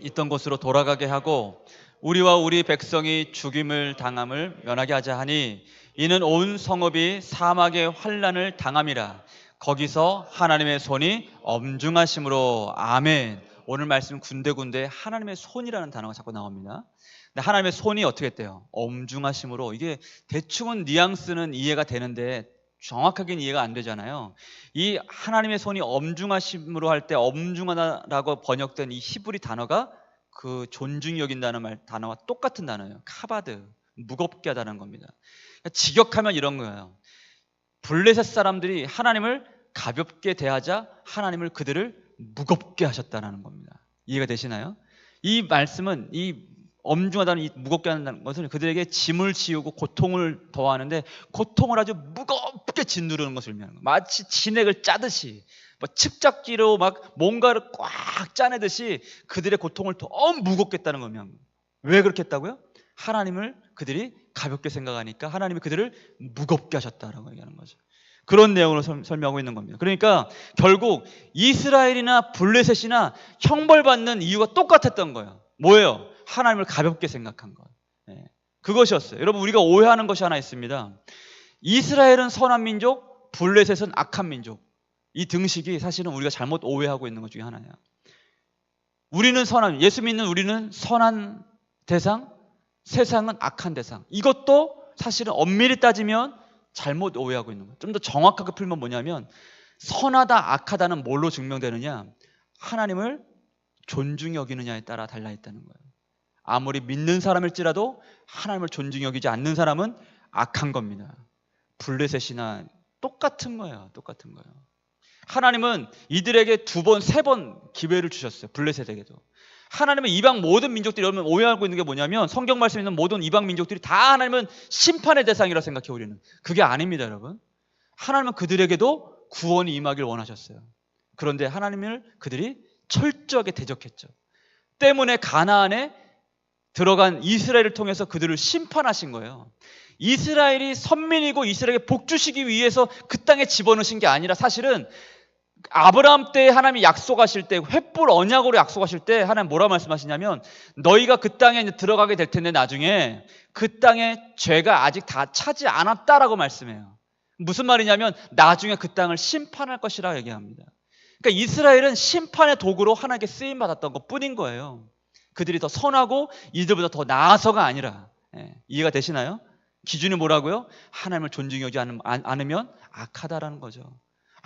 있던 곳으로 돌아가게 하고 우리와 우리 백성이 죽임을 당함을 면하게 하자 하니 이는 온 성읍이 사막의 환난을 당함이라. 거기서 하나님의 손이 엄중하심으로. 아멘. 오늘 말씀 군데군데 하나님의 손이라는 단어가 자꾸 나옵니다. 근데 하나님의 손이 어떻게 했대요? 엄중하심으로. 이게 대충은 뉘앙스는 이해가 되는데 정확하게는 이해가 안 되잖아요. 이 하나님의 손이 엄중하심으로 할 때 엄중하다라고 번역된 이 히브리 단어가 그 존중히 여긴다는 단어와 똑같은 단어예요. 카바드, 무겁게 하다는 겁니다. 직역하면 이런 거예요. 블레셋 사람들이 하나님을 가볍게 대하자 하나님을 그들을 무겁게 하셨다는 겁니다. 이해가 되시나요? 이 말씀은 이 엄중하다는 이 무겁게 한다는 것은 그들에게 짐을 지우고 고통을 더하는데 고통을 아주 무겁게 짓누르는 것을 의미하는 거예요. 마치 진액을 짜듯이 칡작기로 막 뭔가를 꽉 짜내듯이 그들의 고통을 더 무겁게 했다는 겁니다. 왜 그렇게 했다고요? 하나님을 그들이 가볍게 생각하니까 하나님이 그들을 무겁게 하셨다라고 얘기하는 거죠. 그런 내용으로 설명하고 있는 겁니다. 그러니까 결국 이스라엘이나 블레셋이나 형벌받는 이유가 똑같았던 거예요. 뭐예요? 하나님을 가볍게 생각한 것. 그것이었어요. 여러분, 우리가 오해하는 것이 하나 있습니다. 이스라엘은 선한 민족, 블레셋은 악한 민족. 이 등식이 사실은 우리가 잘못 오해하고 있는 것 중에 하나예요. 우리는 선한, 예수 믿는 우리는 선한 대상, 세상은 악한 대상. 이것도 사실은 엄밀히 따지면 잘못 오해하고 있는 거예요. 좀 더 정확하게 풀면 뭐냐면 선하다, 악하다는 뭘로 증명되느냐? 하나님을 존중히 여기느냐에 따라 달라있다는 거예요. 아무리 믿는 사람일지라도 하나님을 존중히 여기지 않는 사람은 악한 겁니다. 블레셋이나 똑같은 거예요. 똑같은 거예요. 하나님은 이들에게 2번, 3번 기회를 주셨어요. 블레셋에게도. 하나님은 이방 모든 민족들이, 여러분 오해하고 있는 게 뭐냐면 성경 말씀에 있는 모든 이방 민족들이 다 하나님은 심판의 대상이라 생각해 우리는. 그게 아닙니다, 여러분. 하나님은 그들에게도 구원이 임하길 원하셨어요. 그런데 하나님을 그들이 철저하게 대적했죠. 때문에 가나안에 들어간 이스라엘을 통해서 그들을 심판하신 거예요. 이스라엘이 선민이고 이스라엘에게 복 주시기 위해서 그 땅에 집어넣으신 게 아니라 사실은 아브라함 때 하나님이 약속하실 때, 횃불 언약으로 약속하실 때 하나님 뭐라 말씀하시냐면 너희가 그 땅에 이제 들어가게 될 텐데 나중에 그 땅에 죄가 아직 다 차지 않았다라고 말씀해요. 무슨 말이냐면 나중에 그 땅을 심판할 것이라고 얘기합니다. 그러니까 이스라엘은 심판의 도구로 하나님께 쓰임받았던 것 뿐인 거예요. 그들이 더 선하고 이들보다 더 나아서가 아니라. 이해가 되시나요? 기준이 뭐라고요? 하나님을 존중하지 않으면 악하다라는 거죠.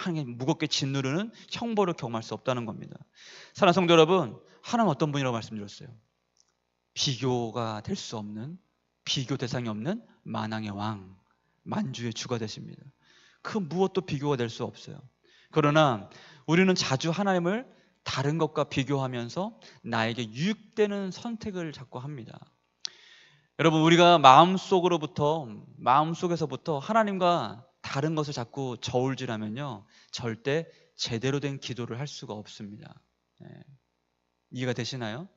하나님 무겁게 짓누르는 형벌을 경험할 수 없다는 겁니다. 사랑하는 성도 여러분, 하나님 어떤 분이라고 말씀드렸어요? 비교가 될 수 없는, 비교 대상이 없는 만왕의 왕, 만주의 주가 되십니다. 그 무엇도 비교가 될 수 없어요. 그러나 우리는 자주 하나님을 다른 것과 비교하면서 나에게 유익되는 선택을 자꾸 합니다. 여러분, 우리가 마음속에서부터 하나님과 다른 것을 자꾸 저울질하면요, 절대 제대로 된 기도를 할 수가 없습니다. 이해가 되시나요?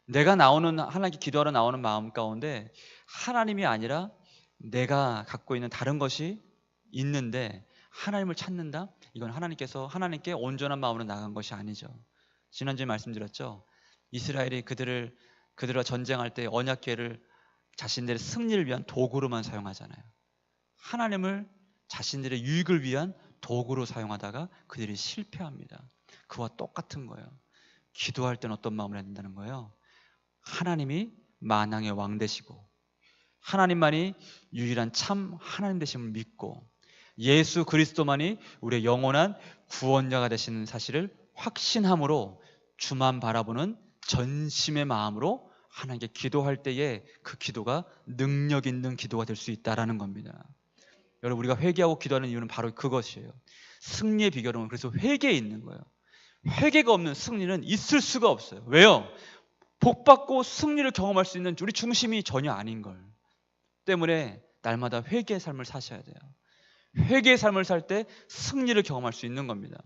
내가 하나님께 기도하러 나오는 마음 가운데 하나님이 아니라 내가 갖고 있는 다른 것이 있는데 하나님을 찾는다? 이건 하나님께 온전한 마음으로 나간 것이 아니죠. 지난주에 말씀드렸죠. 이스라엘이 그들과 전쟁할 때 언약궤를 자신들의 승리를 위한 도구로만 사용하잖아요. 하나님을 자신들의 유익을 위한 도구로 사용하다가 그들이 실패합니다. 그와 똑같은 거예요. 기도할 때는 어떤 마음을 해야 된다는 거예요? 하나님이 만왕의 왕 되시고 하나님만이 유일한 참 하나님 되심을 믿고 예수 그리스도만이 우리의 영원한 구원자가 되시는 사실을 확신함으로 주만 바라보는 전심의 마음으로 하나님께 기도할 때에 그 기도가 능력 있는 기도가 될 수 있다는 겁니다. 여러분, 우리가 회개하고 기도하는 이유는 바로 그것이에요. 승리의 비결은 그래서 회개에 있는 거예요. 회개가 없는 승리는 있을 수가 없어요. 왜요? 복받고 승리를 경험할 수 있는 우리 중심이 전혀 아닌 걸 때문에 날마다 회개의 삶을 사셔야 돼요. 회개의 삶을 살 때 승리를 경험할 수 있는 겁니다.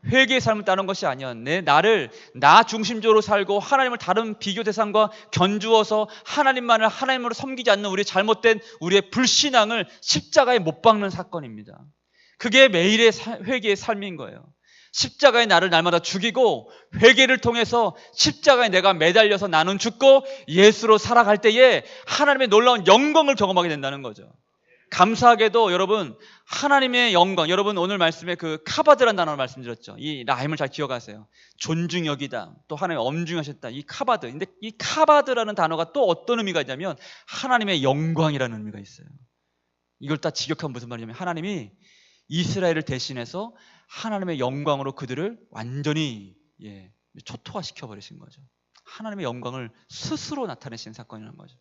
회개의 삶을 따는 것이 아니야. 나 중심적으로 살고 하나님을 다른 비교 대상과 견주어서 하나님만을 하나님으로 섬기지 않는 우리의 불신앙을 십자가에 못 박는 사건입니다. 그게 매일의 회개의 삶인 거예요. 십자가에 나를 날마다 죽이고 회개를 통해서 십자가에 내가 매달려서 나는 죽고 예수로 살아갈 때에 하나님의 놀라운 영광을 경험하게 된다는 거죠. 감사하게도 여러분, 하나님의 영광, 여러분 오늘 말씀에 그 카바드라는 단어를 말씀드렸죠. 이 라임을 잘 기억하세요. 존중 여기다, 또 하나님 엄중하셨다. 이 카바드. 근데 이 카바드라는 단어가 또 어떤 의미가 있냐면 하나님의 영광이라는 의미가 있어요. 이걸 딱 직역하면 무슨 말이냐면 하나님이 이스라엘을 대신해서 하나님의 영광으로 그들을 완전히 초토화시켜 버리신 거죠. 하나님의 영광을 스스로 나타내신 사건이라는 거죠.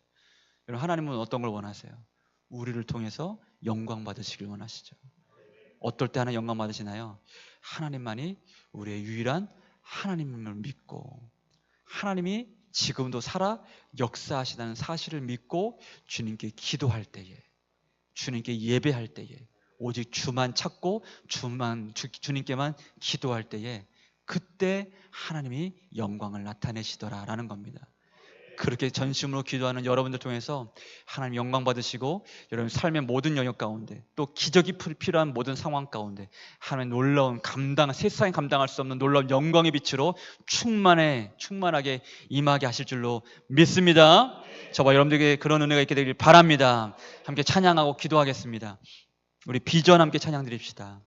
여러분, 하나님은 어떤 걸 원하세요? 우리를 통해서 영광 받으시길 원하시죠. 어떨 때 하나님 영광 받으시나요? 하나님만이 우리의 유일한 하나님을 믿고 하나님이 지금도 살아 역사하시다는 사실을 믿고 주님께 기도할 때에, 주님께 예배할 때에, 오직 주만 찾고 주님께만 기도할 때에 그때 하나님이 영광을 나타내시더라라는 겁니다. 그렇게 전심으로 기도하는 여러분들 통해서 하나님 영광 받으시고 여러분 삶의 모든 영역 가운데 또 기적이 필요한 모든 상황 가운데 하나님의 놀라운 세상에 감당할 수 없는 놀라운 영광의 빛으로 충만하게 임하게 하실 줄로 믿습니다. 저와 여러분들에게 그런 은혜가 있게 되길 바랍니다. 함께 찬양하고 기도하겠습니다. 우리 비전 함께 찬양 드립시다.